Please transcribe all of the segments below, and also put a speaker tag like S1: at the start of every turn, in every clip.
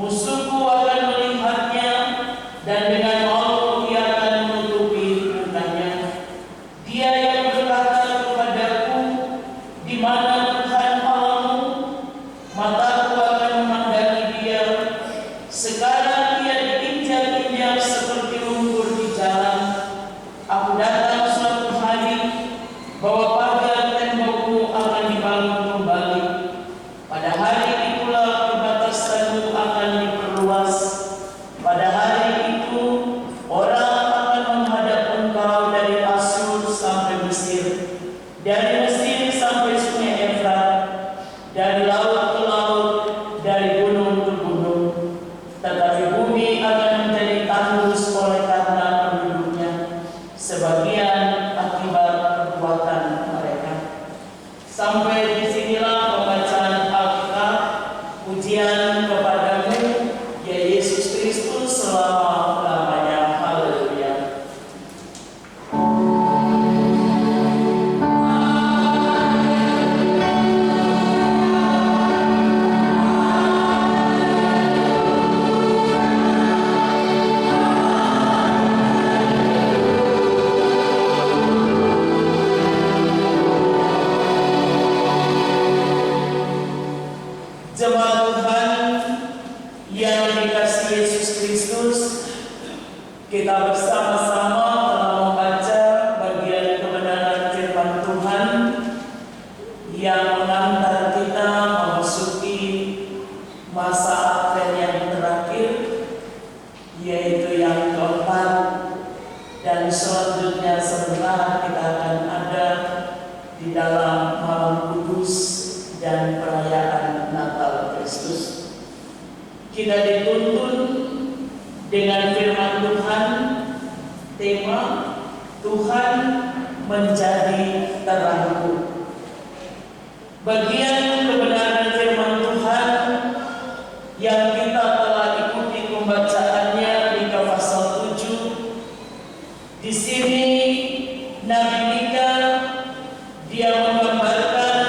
S1: Musuhku akan melihatnya, dan dengan malu ia akan menutupi mukanya. Dia yang berkata kepadaku, di mana Tuhan Allahmu? Mataku akan memandangi dia. Sekarang ia diinjak-injak seperti lumpur di jalan. Aku datang suatu hari, bahwa pagar tembokmu akan dibangun kembali. Pada hari itulah perbatasanmu akan diperluas. Pada hari itu orang akan menghadap engkau dari Asyur sampai Mesir, dari Mesir sampai Sungai Efrat, dari laut ke laut, dari gunung ke gunung. Tetapi bumi akan menjadi tandus oleh karena penduduknya, sebagian akibat perbuatan mereka. Sampai disinilah pembacaan Alkitab. Pujian kepadamu, ya Yesus Kristus, selama-lamanya. Haleluya. Jemaat Tuhan yang dikasihi Yesus Kristus, kita bersama-sama telah membaca bagian kebenaran firman Tuhan yang mengantar kita memasuki masa Advent yang terakhir, yaitu yang keempat, dan selanjutnya sebentar kita akan ada di dalam Malam Kudus dan perayaan Natal Kristus. Kita dituntun dengan firman Tuhan, tema Tuhan menjadi terangku. Bagian kebenaran firman Tuhan yang kita telah ikuti pembacaannya di pasal 7. Di sini Nabi Mika dia menggambarkan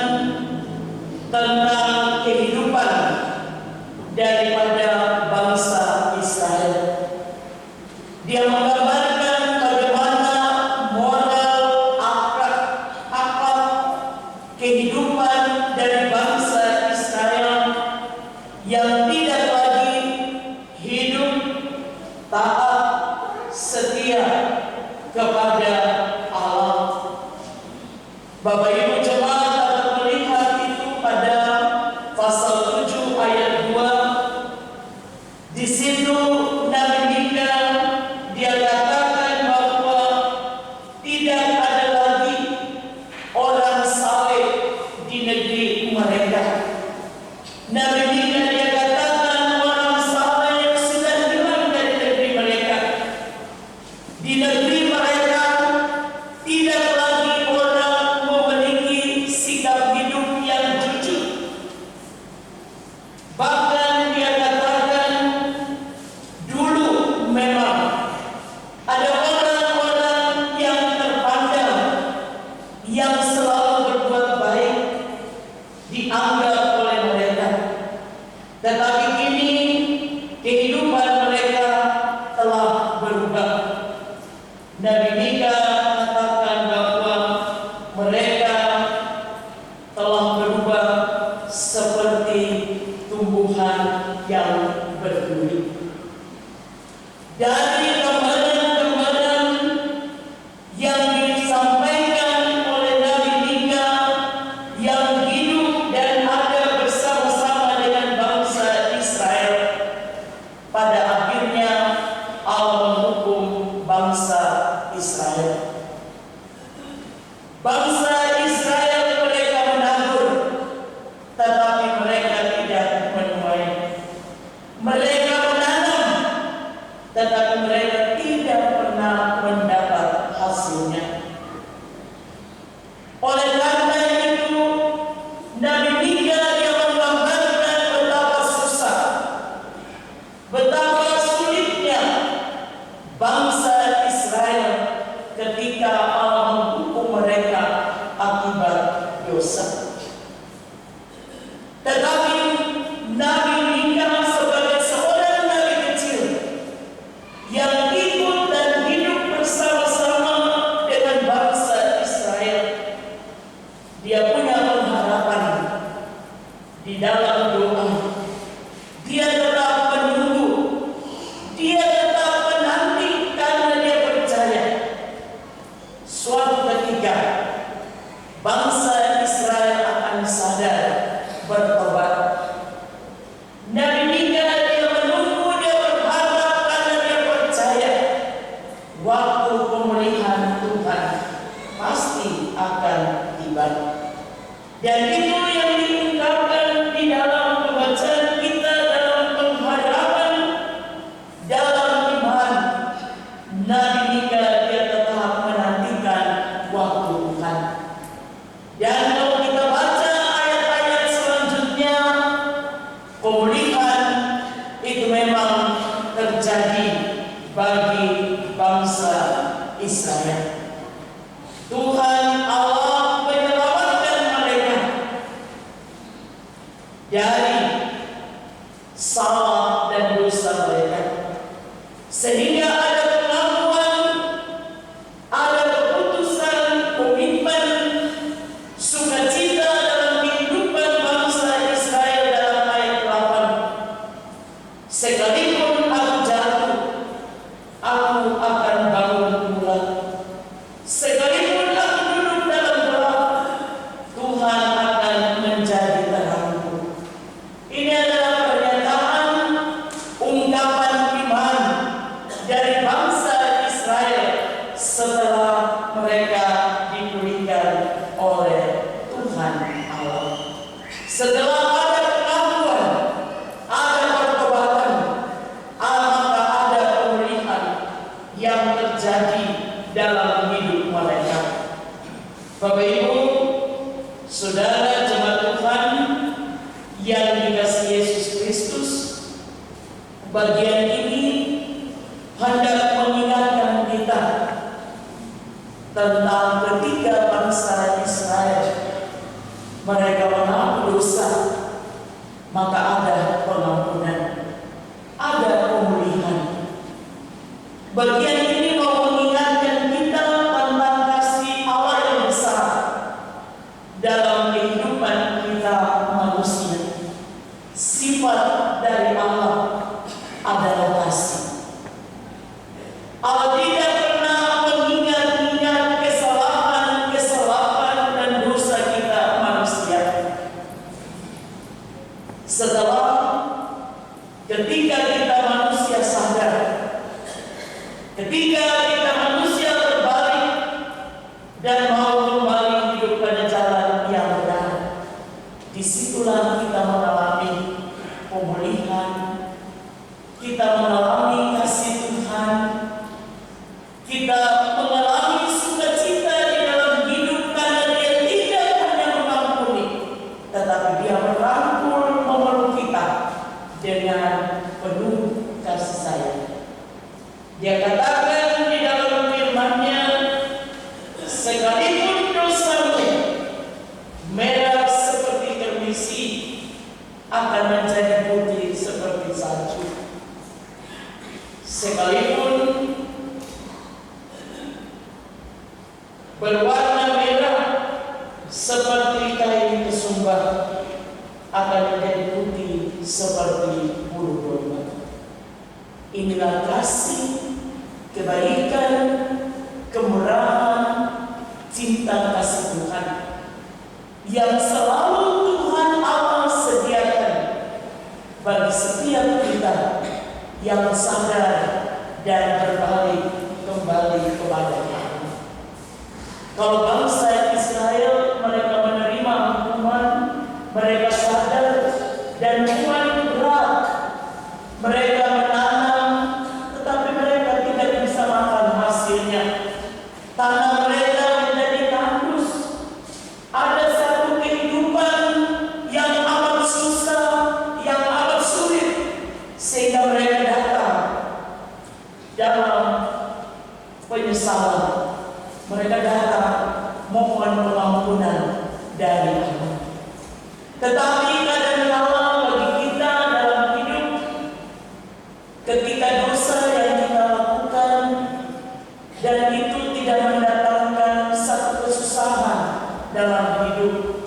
S1: tentang kehidupan daripada bangsa Israel. Dia menggambarkan bagaimana moral, akhlak, kehidupan dari bangsa Israel yang tidak lagi hidup taat, setia kepada Allah. Bapak Ibu jemaat dapat melihat itu pada pasal 7 ayat 2. Di situ Nabi Mika dia katakan bahwa tidak ada lagi orang saleh di negeri mereka. Nabi Mika dia katakan orang saleh sudah hilang dari negeri mereka. Di negeri mereka tidak lagi orang memiliki sikap hidup yang jujur. Bahkan dia katakan dulu memang ada orang-orang yang terpandang, yang selalu berbuat baik, dianggap oleh mereka. Tetapi kini kehidupan mereka telah berubah. Nabi Mika mengatakan bahwa mereka telah berubah seperti tumbuhan yang berduri. Dari gambaran-gambaran yang disampaikan oleh Nabi Mika yang hidup dan ada bersama-sama dengan bangsa Israel, pada akhirnya Allah menghukum bangsa Israel. Bangsa Israel mereka menabur, tetapi mereka tidak menuai. Mereka menanam, tetapi mereka sehingga ada pengakuan, ada keputusan, komitmen, sukacita dalam kehidupan bangsa Israel dalam ayat 8. Sekalipun aku jatuh, aku akan bangun pula. Sekalipun aku duduk dalam gelap, Tuhan akan menjadi terangku. Ini adalah pernyataan, ungkapan iman dari bangsa Israel setelah mereka dipulihkan oleh Tuhan Allah. Setelah ada pengakuan, ada pertobatan, maka ada pemulihan yang terjadi dalam hidup mereka. Bapak Ibu, saudara jemaat Tuhan yang dikasihi Yesus Kristus, bagian ini hendak mengingatkan kita tentang ketika bangsa Israel mereka mengaku dosa, maka ada pengampunan, ada pemulihan. Bagian ini mau mengingatkan kita tentang kasih Allah yang besar dalam kehidupan kita manusia. Sifat dari Allah adalah kasih. Allah tidak pernah mengingat-ingat kesalahan dan dosa kita manusia. Setelah ketika kita manusia sadar, ketika kita manusia berbalik dan mau kembali hidup pada jalan yang benar, disitulah kita mengalami pemulihan, kita mengalami kasih Tuhan, kita mengalami sukacita di dalam hidup karena Dia tidak hanya mengampuni, tetapi Dia merangkul memeluk kita dengan penuh kasih sayang. Dia katakan di dalam firman-Nya, sekalipun dosamu merah seperti kermisi, akan menjadi putih seperti salju. Sekalipun berwarna merah seperti kain kesumba, akan menjadi putih seperti bulu domba. Inilah kasih, kebaikan, kemurahan, cinta kasih Tuhan yang selalu Tuhan Allah sediakan bagi setiap kita yang sadar dan berbalik kembali kepada Allah. Kalau bangsa Israel mereka menerima hukuman, mereka sadar dan hukuman berat, mereka menanam, tetapi mereka tidak bisa makan hasilnya. Tanah mereka menjadi tandus. Ada satu kehidupan yang amat susah, yang amat sulit, sehingga mereka datang dalam penyesalan. Mereka datang mohon pengampunan dari Allah. Tetapi kadang-kala bagi kita dalam hidup, ketika dosa yang kita lakukan dan itu tidak mendatangkan satu kesusahan dalam hidup,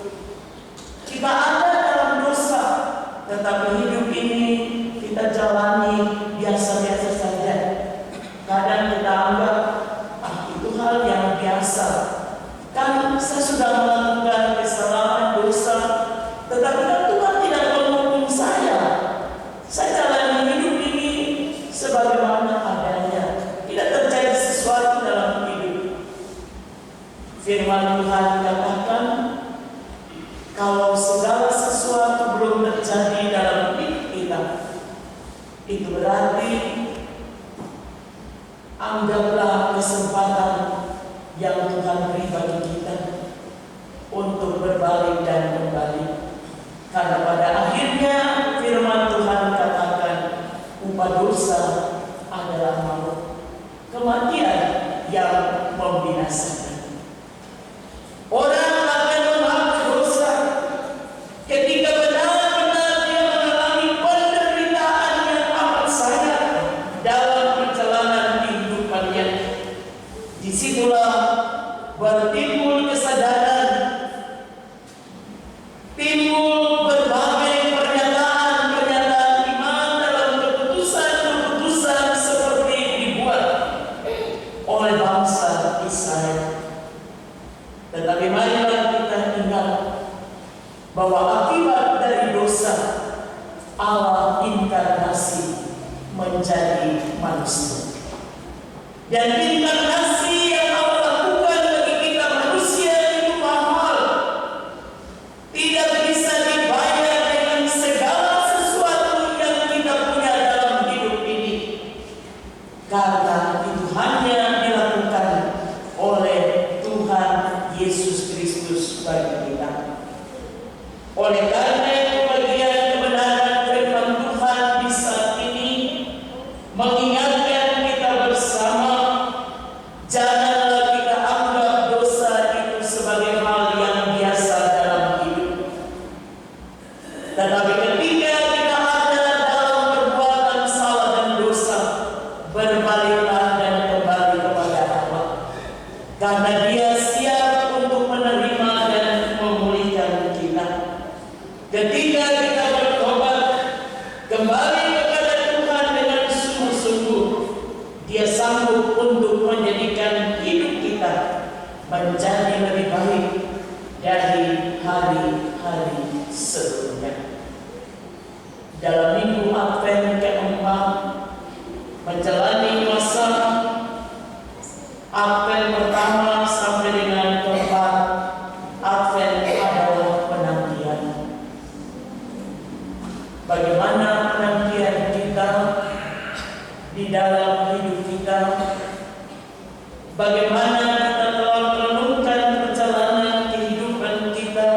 S1: kita ada dalam dosa, tetapi hidup ini kita jalani biasa-biasa saja. Kadang kita anggap, itu hal yang biasa. Kan saya sudah melakukan kesalahan dosa, tetapi kan Tuhan tidak menghukum saya. Saya jalani hidup ini sebagaimana adanya. Tidak terjadi sesuatu dalam hidup. Firman Tuhan katakan, kalau segala sesuatu belum terjadi dalam hidup kita, itu berarti anggaplah kesempatan yang Tuhan beri bagi kita untuk berbalik dan kembali. Karena pada akhirnya firman Tuhan katakan, upah dosa adalah maut, kematian yang membinasakan. Orang akan mengaku dosa ketika benar-benar dia mengalami penderitaan yang amat sayang dalam perjalanan Disitulah bertimbul kesadaran, timbul berbagai pernyataan-pernyataan iman dalam keputusan-keputusan seperti dibuat oleh bangsa Israel. Tetapi marilah kita ingat bahwa akibat dari dosa, Allah inkarnasi menjadi manusia. Dan inkarnasi yang Allah lakukan bagi kita manusia itu mahal. Tidak bisa dibayar dengan segala sesuatu yang kita punya dalam hidup ini. Karena itu hanya dilakukan oleh Tuhan Yesus Kristus bagi kita. Oleh karena itu bagian kebenaran firman Tuhan di saat ini mengingatkan kita bersama, janganlah kita anggap dosa itu sebagai hal yang biasa dalam hidup. Tetapi ketika kita ada dalam perbuatan salah dan dosa, berbaliklah dan kembali kepada Allah. Karena Dia siap untuk menerima dan memulihkan kita. Ketika kita bertobat, kembali kepada Tuhan dengan sungguh-sungguh, Dia sanggup untuk menjadikan hidup kita menjadi lebih baik dari hari-hari sebelumnya. Dalam minggu Advent keempat, menjalani masa Advent pertama sampai dengan keempat, Advent adalah penantian. Bagaimana penantian kita di dalam hidup kita? Bagaimana kita telah merenungkan perjalanan kehidupan kita?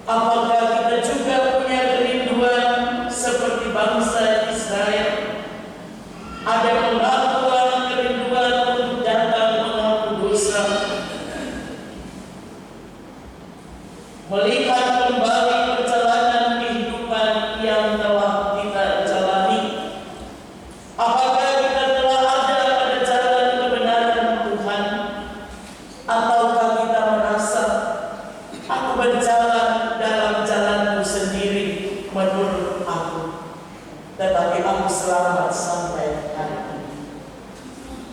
S1: Apakah kita juga punya kerinduan seperti bangsa Israel? Ada pengakuan kerinduan untuk datang mengaku dosa, melihat kembali perjalanan kehidupan yang telah kita jalani. Apakah kita telah ada pada jalan kebenaran Tuhan? Ataukah kita merasa aku berjalan dalam jalanku sendiri menurut aku, tetapi aku selamat sampai hari ini?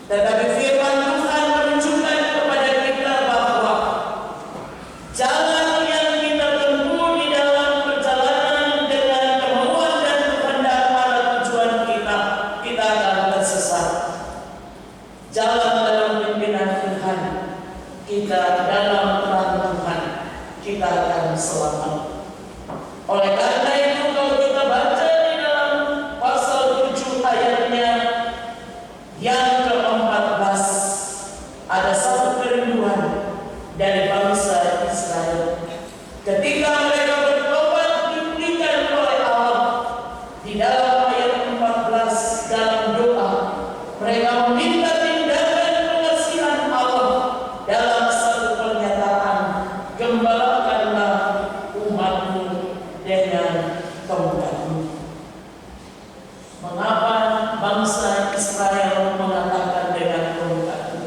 S1: Tetapi firman Tuhan menunjukkan kepada kita bahwa jalan yang kita tempuh di dalam perjalanan dengan kemauan dan kehendak pada tujuan kita, kita akan tersesat. Jalan dalam pimpinan Tuhan, kita dalam terang Tuhan, kita akan selamat. Oleh karena itu, kalau kita baca di dalam pasal 7 ayatnya yang ke-14, ada satu kerinduan dari bangsa Israel. Ketika mereka bertobat diberikan oleh Allah, di dalam ayat 14 dalam doa, mereka meminta tindakan pengasihan Allah dalam satu pernyataan, gembalakanlah umatmu dengan tongkatmu. Mengapa bangsa Israel mengatakan dengan tongkatmu?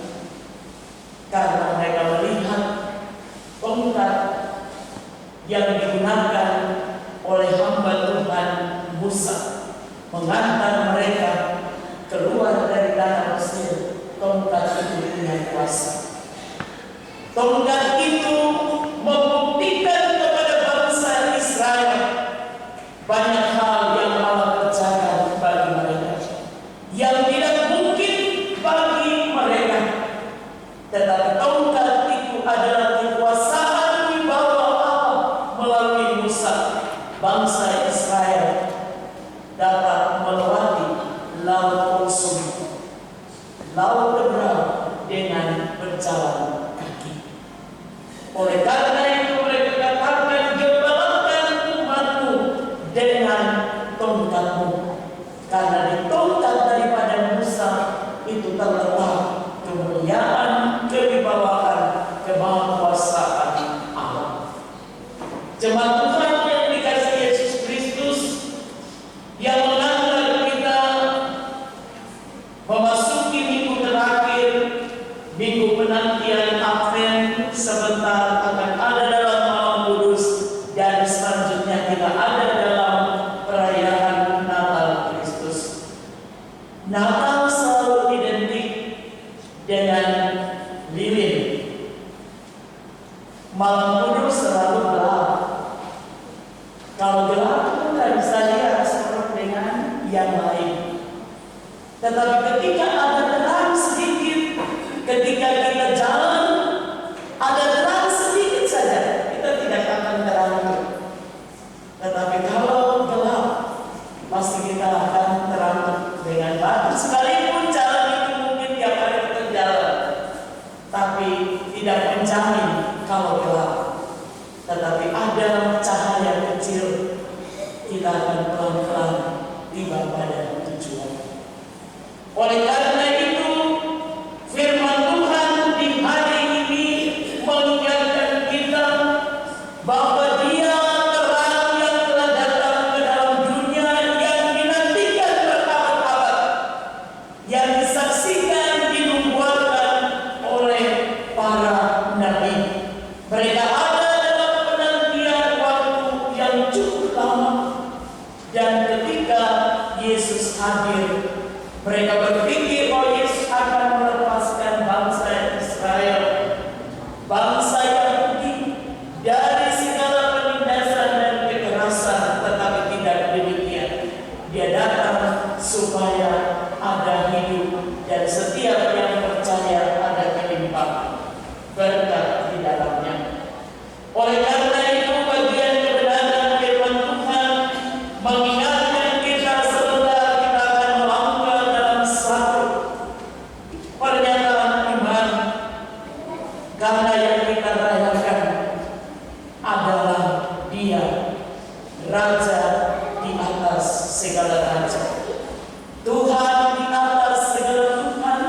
S1: Karena mereka melihat tongkat yang digunakan oleh hamba Tuhan Musa mengantar mereka keluar dari tanah Mesir. Tongkat itu punya kuasa. Tongkat itu membuktikan kepada bangsa Israel banyak hal yang Allah kerjakan bagi mereka, yang tidak mungkin bagi mereka. Tetapi tongkat itu adalah kekuasaan wibawa Allah melalui Musa. Bangsa Israel dapat melewati laut kosong, laut Teberau dengan berjalan kaki. Oleh karena itu mereka katakan, gembalakan umatmu dengan tongkatmu. Karena di tongkat daripada Musa itu terletak kemuliaan, kewibawaan, kemahakuasaan Allah. Jemaat Tuhan yang dikasihi Yesus Kristus, yang mengantar kita memasuki minggu terakhir, Natal selalu identik dengan lilin. Malam kudus selalu gelap. Kalau gelap itu nggak bisa lihat seperti dengan yang lain. Tetapi ketika ada terang sedikit, ketika kita jalan, ada terang sedikit saja, kita tidak akan terangkat. Tetapi kalau gelap, pasti kita akan terangkat dengan bagus. Sekalipun jalan itu mungkin tiap hari kita jalan, tapi tidak menjamin kalau gelap. Tetapi ada cahaya kecil, kita akan pelan-pelan tiba pada tujuan. Oleh karena itu, firman Tuhan di hari ini mengingatkan kita bahwa Dia terang yang telah datang ke dalam dunia yang dinantikan berabad-abad, yang disaksikan dinubuatkan oleh para nabi. Mereka ada dalam penantian waktu yang cukup lama, dan ketika Yesus hadir, mereka berpikir bahwa Yesus akan melepaskan bangsa Israel, bangsa Yahudi, dari segala penindasan dan kekerasan. Tetapi tidak demikian. Dia datang supaya ada hidup, dan setiap yang percaya ada kelimpahan berkat di dalamnya. Oleh karena itu, bagian kebenaran firman Tuhan mengingatkan kita sebentar kita akan melangkah dalam satu pernyataan iman, karena yang kita rayakan adalah Dia, Raja di atas segala raja, Tuhan di atas segala Tuhan,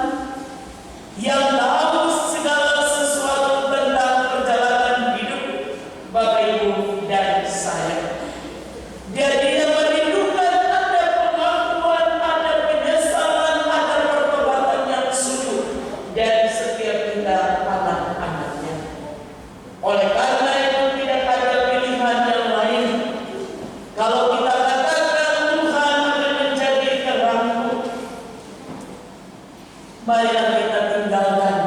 S1: yang tahu segala sesuatu tentang perjalanan hidup Bapak Ibu dan saya. Dan Dia merindukan ada pengakuan, ada penyesalan, ada pertobatan yang sungguh dari setiap kita anak-anaknya. Oleh karena itu tidak ada pilihan yang lain. Kalau kita katakan Tuhan akan menjadi terangku, marilah kita tinggalkan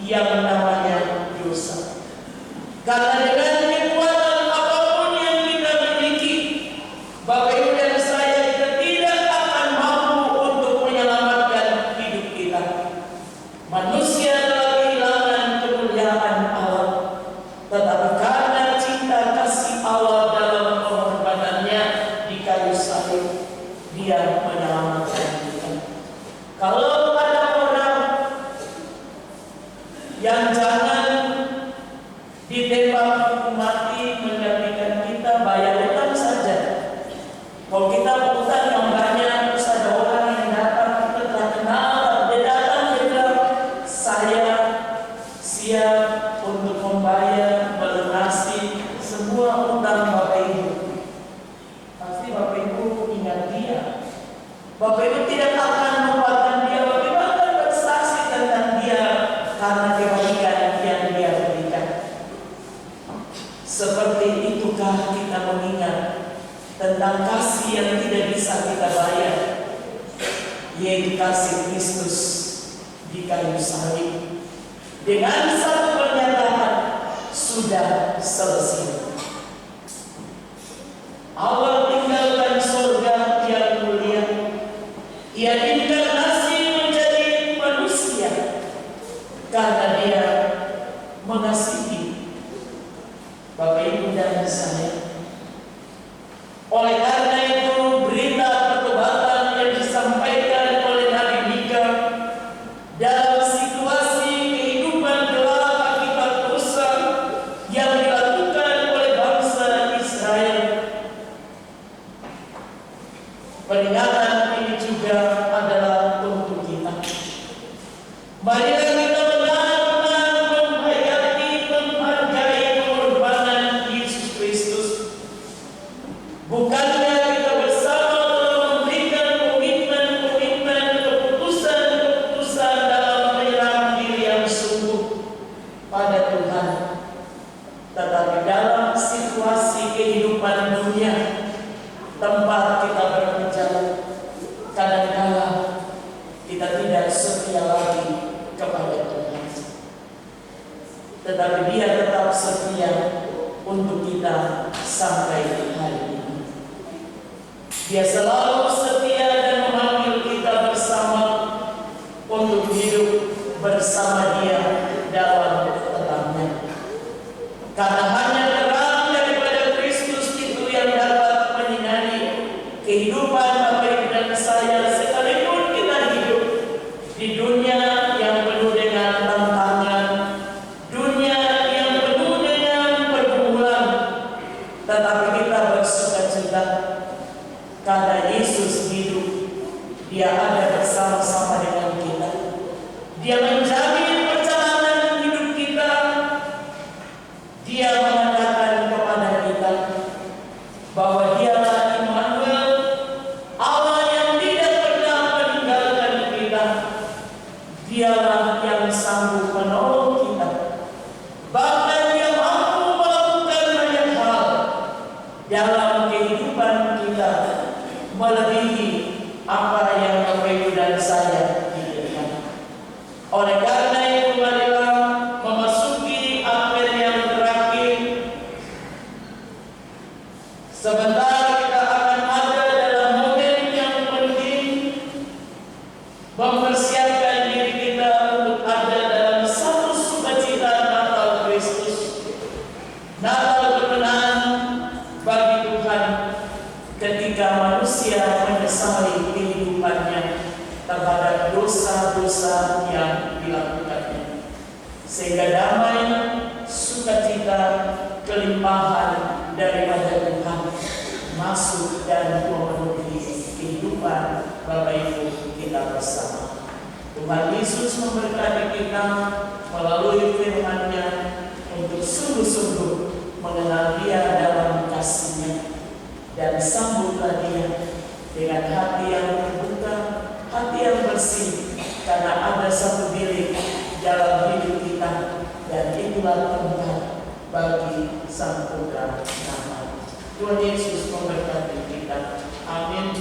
S1: yang namanya dosa. Karena dengan kekuatan apapun yang kita miliki, Bapak Ibu dan saya, kita tidak akan mampu untuk menyelamatkan hidup kita. Manusia telah kehilangan kemuliaan Allah, tetapi karena cinta kasih Allah dalam pengorbanannya di kayu salib, Dia menyelamatkan kita. Kalau ada orang yang jangan ditembak hukum mati menggantikan kita, bayar utang saja. Kalau kita utang yang banyak, terus ada orang yang datang, kita telah kenal, dia datang, dia bilang, saya siap untuk membayar, melunasi semua utang Bapak Ibu. Pasti Bapak Ibu ingat dia. Bapak Ibu tidak akan melupakan dia. Bapak Ibu akan bersaksi tentang dia karena kebaikan yang dia berikan. Seperti itukah kita mengingat tentang kasih yang tidak bisa kita bayar, yaitu kasih Kristus di kayu salib. Dengan satu pernyataan, sudah selesai. Allah tinggalkan surga yang mulia. Ia inkarnasi menjadi manusia karena Dia mengasihi Bapak Ibu dan saya. Oleh karena itu, berita pertobatan yang disampaikan oleh Nabi Mika dalam situasi kehidupan gelap akibat dosa yang dilakukan oleh bangsa Israel, peringatan ini juga adalah untuk kita. Marilah kita benar-benar menghayati, menghargai pengorbanan Yesus Kristus. Bukannya kita tidak setia lagi kepada Tuhan, tetapi Dia tetap setia untuk kita sampai hari ini. Dia selalu setia dan memanggil kita bersama untuk hidup bersama Dia dalam terangnya. Karena hanya terang daripada Kristus itu yang dapat menyinari kehidupan Bapak Ibu dan saya, sekalipun kita hidup di dunia yang penuh dengan tantangan, dunia yang penuh dengan pergumulan, tetapi kita bersukacita karena Yesus hidup. Dia ada bersama-sama dengan kita. Dia menjamin perjalanan hidup kita. Dia mengatakan kepada kita bahwa Dialah Immanuel, Allah yang tidak pernah meninggalkan kita. Dialah yang sanggup menolong kita. Bahkan Dia mampu melakukan banyak hal dalam kehidupan kita, melebihi apa yang Bapak Ibu dan saya pikirkan. Oleh karena itu, marilah memasuki akhir yang terakhir. Sebentar kita akan ada dalam momen yang penting, mempersiapkan diri kita untuk ada dalam satu sukacita Natal Kristus, Natal kemenangan bagi Tuhan, ketika manusia menyesali kehidupannya terhadap dosa-dosa yang dilakukannya, sehingga damai, sukacita, kelimpahan daripada Tuhan masuk dan memenuhi kehidupan Bapak Ibu kita bersama. Tuhan Yesus memberkati kita melalui firman-Nya untuk sungguh-sungguh mengenal Dia dalam kasih-Nya, dan sambutlah Dia dengan hati yang terbuka, hati yang bersih, karena ada satu bilik dalam hidup kita, dan itulah tempat bagi Sang Putra Natal. Tuhan Yesus memberkati kita. Amin.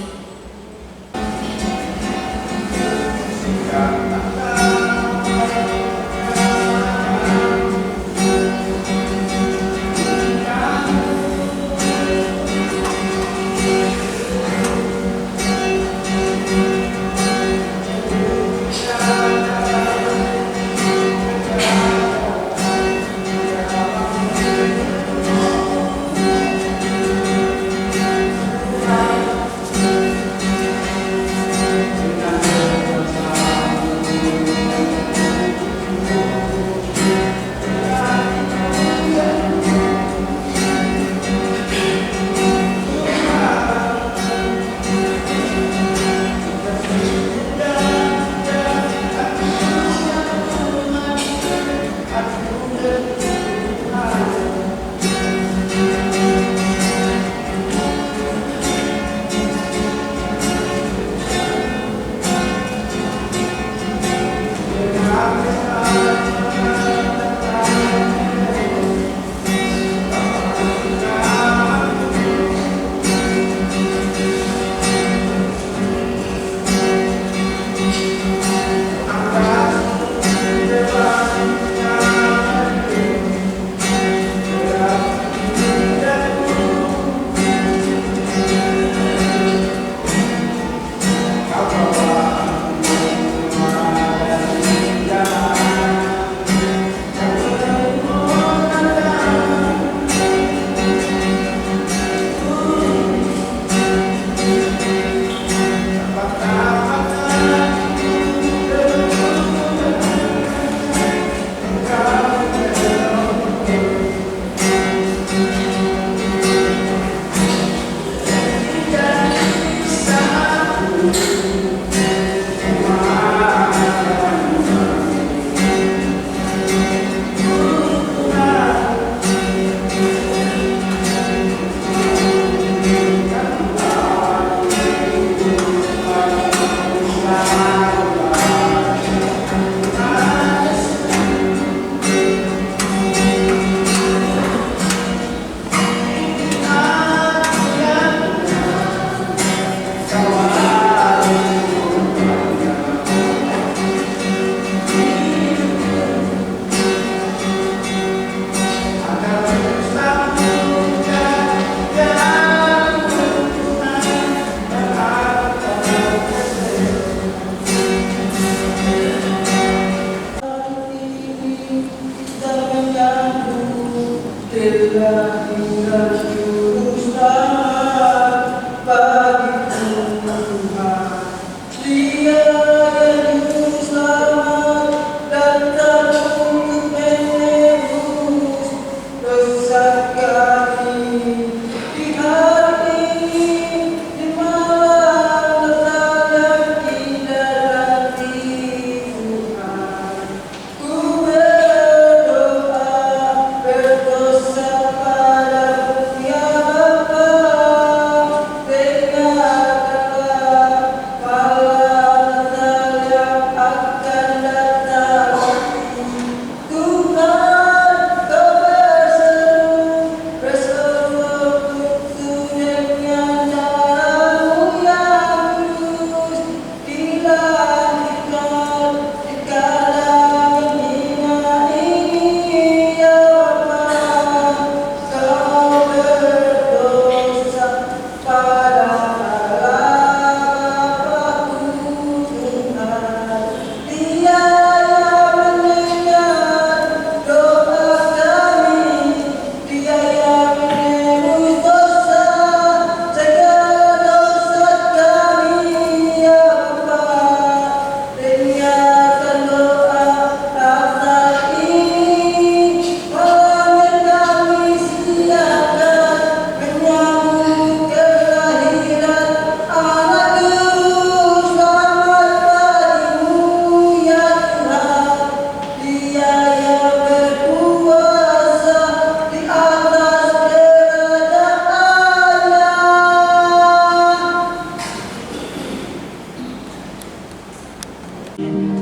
S2: Minggu.